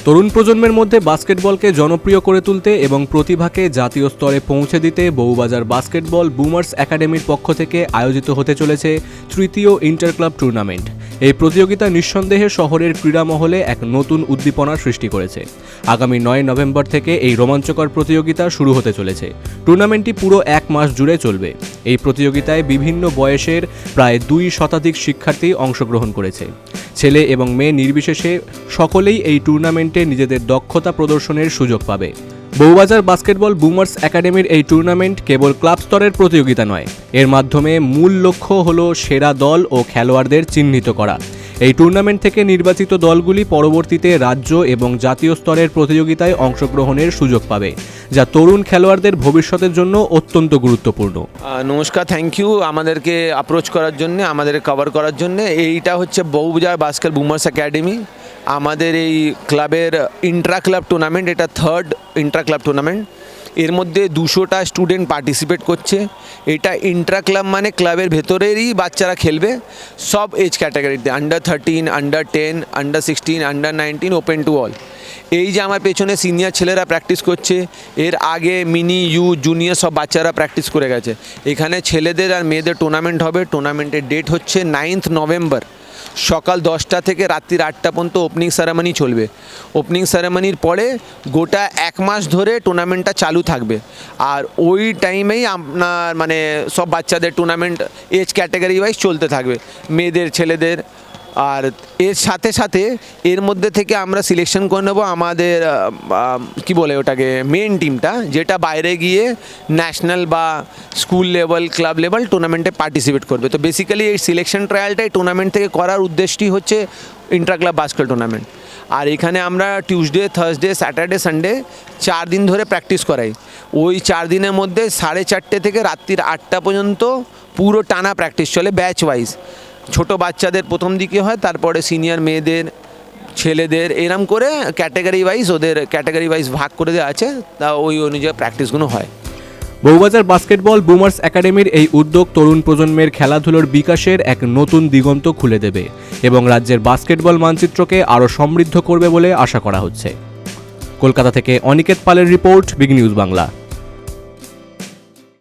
তরুণ প্রজন্মের মধ্যে বাস্কেটবলকে জনপ্রিয় করে তুলতে এবং প্রতিভাকে জাতীয় স্তরে পৌঁছে দিতে বউবাজার বাস্কেটবল বুমার্স একাডেমির পক্ষ থেকে আয়োজিত হতে চলেছে তৃতীয় ইন্টার ক্লাব টুর্নামেন্ট। এই প্রতিযোগিতা নিঃসন্দেহে শহরের ক্রীড়া মহলে এক নতুন উদ্দীপনার সৃষ্টি করেছে। আগামী 9 নভেম্বর থেকে এই রোমাঞ্চকর প্রতিযোগিতা শুরু হতে চলেছে। টুর্নামেন্টটি পুরো 1 মাস জুড়ে চলবে। এই প্রতিযোগিতায় বিভিন্ন বয়সের প্রায় 2 শতাধিক শিক্ষার্থী অংশগ্রহণ করেছে। ছেলে এবং মেয়ে নির্বিশেষে সকলেই এই টুর্নামেন্টে নিজেদের দক্ষতা প্রদর্শনের সুযোগ পাবে। বউবাজার বাস্কেটবল বুমার্স একাডেমির এই টুর্নামেন্ট কেবল ক্লাব স্তরের প্রতিযোগিতা নয়, এর মাধ্যমে মূল লক্ষ্য হল সেরা দল ও খেলোয়াড়দের চিহ্নিত করা। এই টুর্নামেন্ট থেকে নির্বাচিত দলগুলি পরবর্তীতে রাজ্য এবং জাতীয় স্তরের প্রতিযোগিতায় অংশগ্রহণের সুযোগ পাবে, যা তরুণ খেলোয়াড়দের ভবিষ্যতের জন্য অত্যন্ত গুরুত্বপূর্ণ। নমস্কার, থ্যাংক ইউ আমাদেরকে অ্যাপ্রোচ করার জন্য, আমাদের কভার করার জন্য। এইটা হচ্ছে বউবাজার বাস্কেট বুমার্স একাডেমি, আমাদের এই ক্লাবের ইন্ট্রা ক্লাব টুর্নামেন্ট। এটা 3rd ইন্ট্রা ক্লাব টুর্নামেন্ট। এর মধ্যে 200টা স্টুডেন্ট পার্টিসিপেট করছে। এটা ইন্ট্রা ক্লাব মানে ক্লাবের ভেতরেরই বাচ্চারা খেলবে, সব এজ ক্যাটাগরিতে, under 13, under 10, under 16, under 19, open to all. এই যে আমার পেছনে সিনিয়র ছেলেরা প্র্যাকটিস করছে, এর আগে মিনি জুনিয়র সব বাচ্চারা প্র্যাকটিস করে গেছে। এখানে ছেলেদের আর মেয়েদের টুর্নামেন্ট হবে। টুর্নামেন্টের ডেট হচ্ছে 9th নভেম্বর, সকাল 10টা থেকে রাত্রি 8টা পর্যন্ত ওপেনিং সেরেমনি চলবে। ওপেনিং সেরেমনির পরে গোটা 1 মাস ধরে টুর্নামেন্টটা চালু থাকবে। আর ওই টাইমেই আপনার মানে সব বাচ্চাদের টুর্নামেন্ট এজ ক্যাটাগরি ওয়াইজ চলতে থাকবে, মেয়েদের ছেলেদের। আর এর সাথে সাথে এর মধ্যে থেকে আমরা সিলেকশন করে নেবো আমাদের কি বলে ওটাকে, মেন টিমটা, যেটা বাইরে গিয়ে ন্যাশনাল বা স্কুল লেভেল, ক্লাব লেভেল টুর্নামেন্টে পার্টিসিপেট করবে। তো বেসিক্যালি এই সিলেকশন ট্রায়ালটাই টুর্নামেন্ট থেকে করার উদ্দেশ্যটি হচ্ছে ইন্টার ক্লাব বাস্কেট টুর্নামেন্ট। আর এখানে আমরা টিউসডে, থার্সডে, স্যাটারডে, সানডে 4 দিন ধরে প্র্যাকটিস করাই। ওই 4 দিনের মধ্যে 4:30 থেকে রাত্রির 8টা পর্যন্ত পুরো টানা প্র্যাকটিস চলে, ব্যাচ ওয়াইজ। ছোট বাচ্চাদের প্রথম দিকে হয়, তারপরে সিনিয়র মেয়েদের, ছেলেদের, এরম করে ক্যাটাগরি ওয়াইজ ওদের ক্যাটাগরি ওয়াইজ ভাগ করে দেওয়া আছে। তা ওই অনুযায়ী প্র্যাকটিসগুলো হয়। বউবাজার বাস্কেটবল বুমার্স একাডেমির এই উদ্যোগ তরুণ প্রজন্মের খেলাধুলোর বিকাশের এক নতুন দিগন্ত খুলে দেবে এবং রাজ্যের বাস্কেটবল মানচিত্রকে আরও সমৃদ্ধ করবে বলে আশা করা হচ্ছে। কলকাতা থেকে অনিকেত পালের রিপোর্ট, বিগ নিউজ বাংলা।